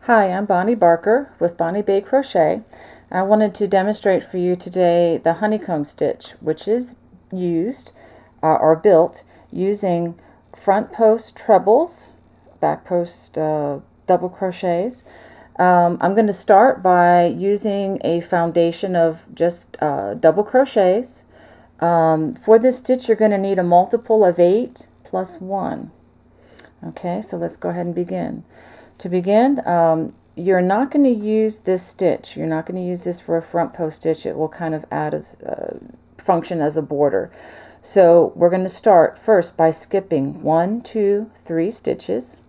Hi, I'm Bonnie Barker with Bonnie Bay Crochet. I wanted to demonstrate for you today the honeycomb stitch, which is used or built using front post trebles, back post double crochets. I'm going to start by using a foundation of just double crochets. For this stitch, you're going to need a multiple of 8 plus 1. Okay, so let's go ahead and begin. To begin, you're not going to use this stitch. You're not going to use this for a front post stitch. It will kind of add as function as a border. So we're going to start first by skipping 1, 2, 3 stitches.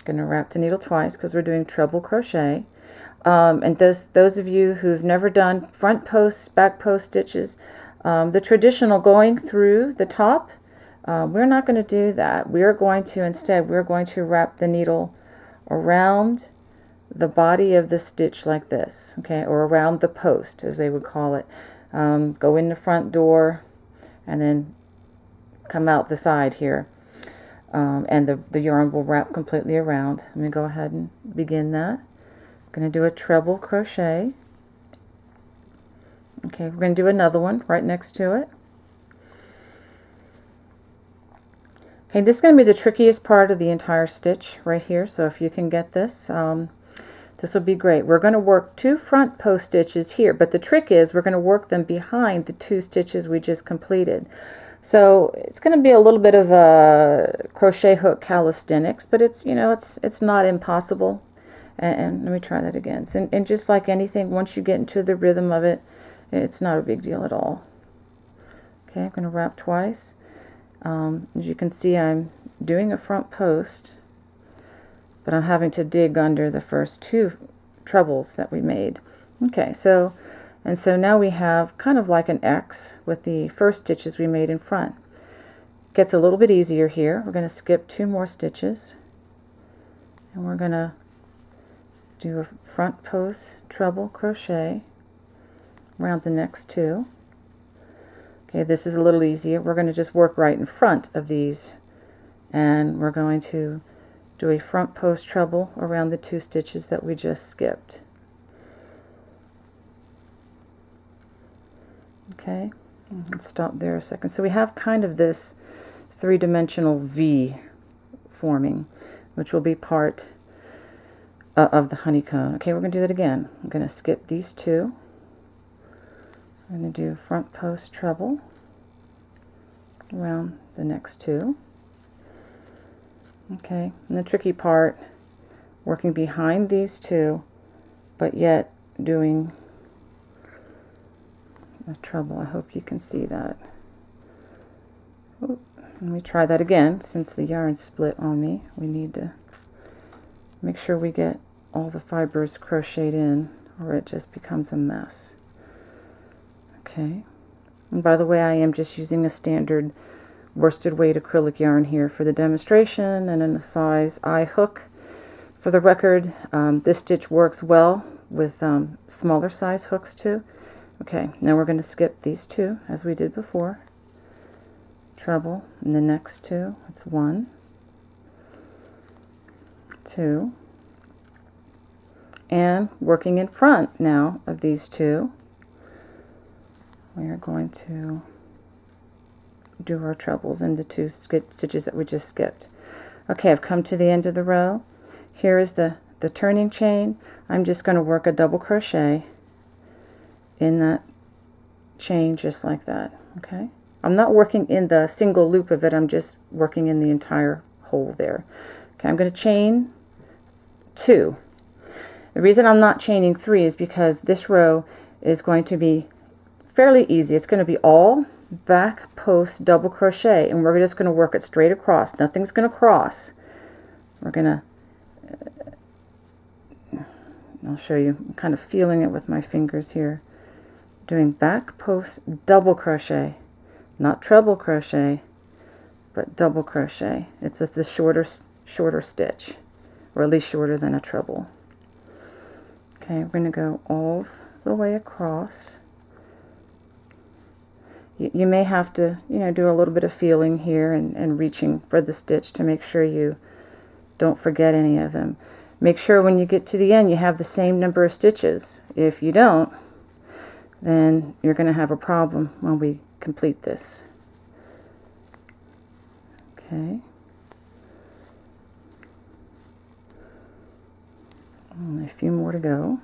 Going to wrap the needle twice because we're doing treble crochet. And those of you who've never done front post, back post stitches, the traditional going through the top, we're not going to do that. We're going to wrap the needle around the body of the stitch like this, okay, or around the post as they would call it. Go in the front door and then come out the side here, and the yarn will wrap completely around. I'm going to go ahead and begin that. I'm going to do a treble crochet. Okay, we're going to do another one right next to it. Okay, this is going to be the trickiest part of the entire stitch right here, so if you can get this, this will be great. We're going to work 2 front post stitches here, but the trick is we're going to work them behind the 2 stitches we just completed. So it's going to be a little bit of a crochet hook calisthenics, but it's, you know, it's not impossible. And let me try that again. And just like anything, once you get into the rhythm of it, it's not a big deal at all. Okay, I'm going to wrap twice. As you can see, I'm doing a front post, but I'm having to dig under the first 2 trebles that we made. Okay, so now we have kind of like an X with the first stitches we made in front. Gets a little bit easier here. We're going to skip 2 more stitches, and we're going to do a front post treble crochet around the next 2. Okay, this is a little easier. We're going to just work right in front of these, and we're going to do a front post treble around the 2 stitches that we just skipped. Okay, let's stop there a second. So we have kind of this 3-dimensional V forming, which will be part of the honeycomb. Okay, we're going to do that again. I'm going to skip these 2. I'm going to do front post treble around the next 2. Okay, and the tricky part, working behind these 2, but yet doing a treble. I hope you can see that. Oop. Let me try that again. Since the yarn split on me, we need to make sure we get all the fibers crocheted in, or it just becomes a mess. Okay, and by the way, I am just using a standard worsted weight acrylic yarn here for the demonstration, and in a size I hook. For the record, this stitch works well with smaller size hooks too. Okay, now we're going to skip these 2 as we did before. Treble in the next 2. It's 1, 2, and working in front now of these 2. We are going to do our trebles in the 2 stitches that we just skipped. Okay, I've come to the end of the row. Here is the turning chain. I'm just going to work a double crochet in that chain just like that. Okay, I'm not working in the single loop of it, I'm just working in the entire hole there. Okay, I'm going to chain 2. The reason I'm not chaining 3 is because this row is going to be fairly easy. It's going to be all back post double crochet, and we're just going to work it straight across. Nothing's going to cross. We're going to I'll show you. I'm kind of feeling it with my fingers here. Doing back post double crochet, not treble crochet, but double crochet. It's the shorter stitch, or at least shorter than a treble. Okay, we're going to go all the way across. You may have to, do a little bit of feeling here and reaching for the stitch to make sure you don't forget any of them. Make sure when you get to the end you have the same number of stitches. If you don't, then you're going to have a problem when we complete this. Okay. Only a few more to go.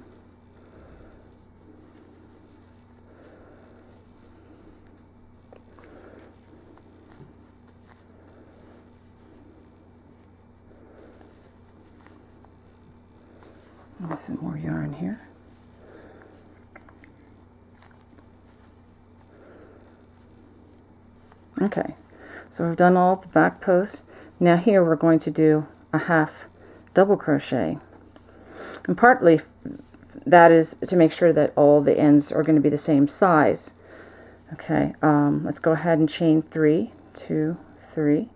There's some more yarn here. Okay, so we've done all the back posts. Now here we're going to do a half double crochet. And partly that is to make sure that all the ends are going to be the same size. Okay, let's go ahead and chain 3, 2, 3.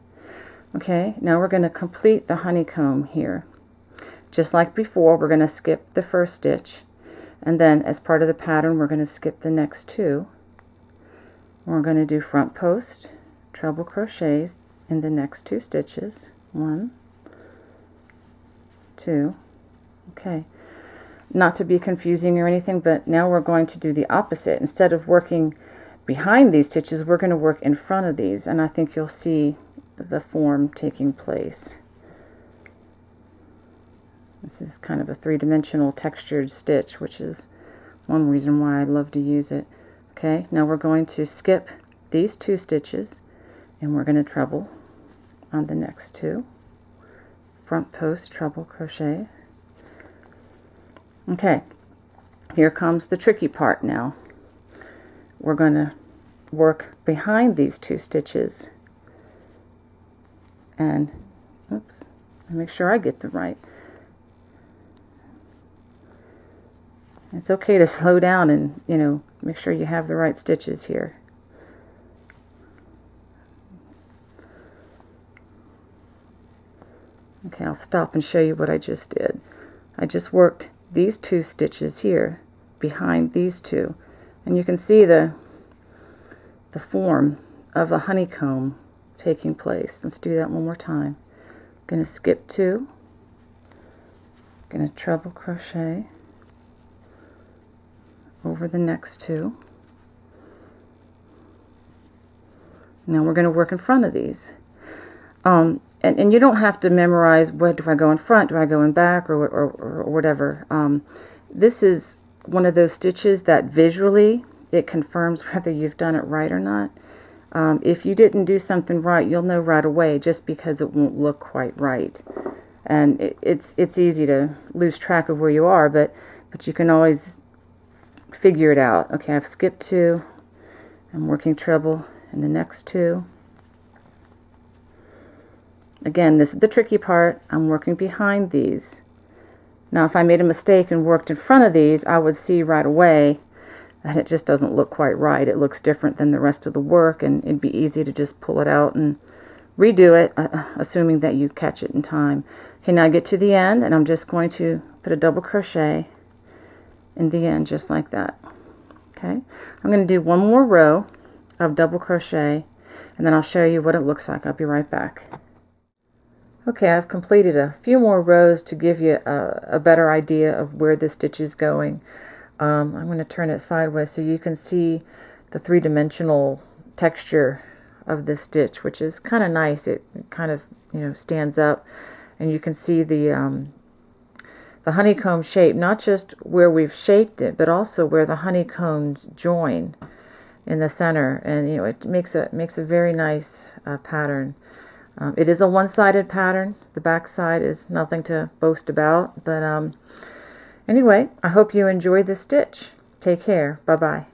Okay, now we're going to complete the honeycomb here. Just like before, we're going to skip the first stitch, and then as part of the pattern we're going to skip the next 2. We're going to do front post, treble crochets in the next 2 stitches. 1, 2. Okay, not to be confusing or anything, but now we're going to do the opposite. Instead of working behind these stitches, we're going to work in front of these, and I think you'll see the form taking place. This is kind of a 3-dimensional textured stitch, which is one reason why I love to use it. Okay, now we're going to skip these 2 stitches, and we're going to treble on the next 2. Front post, treble crochet. Okay, here comes the tricky part now. We're going to work behind these 2 stitches, and oops, make sure I get them right. It's okay to slow down and, make sure you have the right stitches here. Okay, I'll stop and show you what I just did. I just worked these 2 stitches here behind these 2, and you can see the form of a honeycomb taking place. Let's do that one more time. I'm going to skip 2, going to treble crochet over the next 2. Now we're going to work in front of these. And you don't have to memorize, what do I go in front, do I go in back, or whatever. This is one of those stitches that visually it confirms whether you've done it right or not. If you didn't do something right, you'll know right away just because it won't look quite right. And it's easy to lose track of where you are, but you can always figure it out. Okay, I've skipped 2. I'm working treble in the next 2. Again, this is the tricky part. I'm working behind these. Now, if I made a mistake and worked in front of these, I would see right away that it just doesn't look quite right. It looks different than the rest of the work, and it'd be easy to just pull it out and redo it, assuming that you catch it in time. Okay, now I get to the end, and I'm just going to put a double crochet in the end, just like that. Okay, I'm going to do one more row of double crochet, and then I'll show you what it looks like. I'll be right back. Okay, I've completed a few more rows to give you a better idea of where the stitch is going. I'm going to turn it sideways so you can see the 3-dimensional texture of this stitch, which is kind of nice. It kind of stands up, and you can see the honeycomb shape, not just where we've shaped it, but also where the honeycombs join in the center, and it makes a very nice pattern. It is a one-sided pattern. The back side is nothing to boast about, but anyway, I hope you enjoy this stitch. Take care. Bye-bye.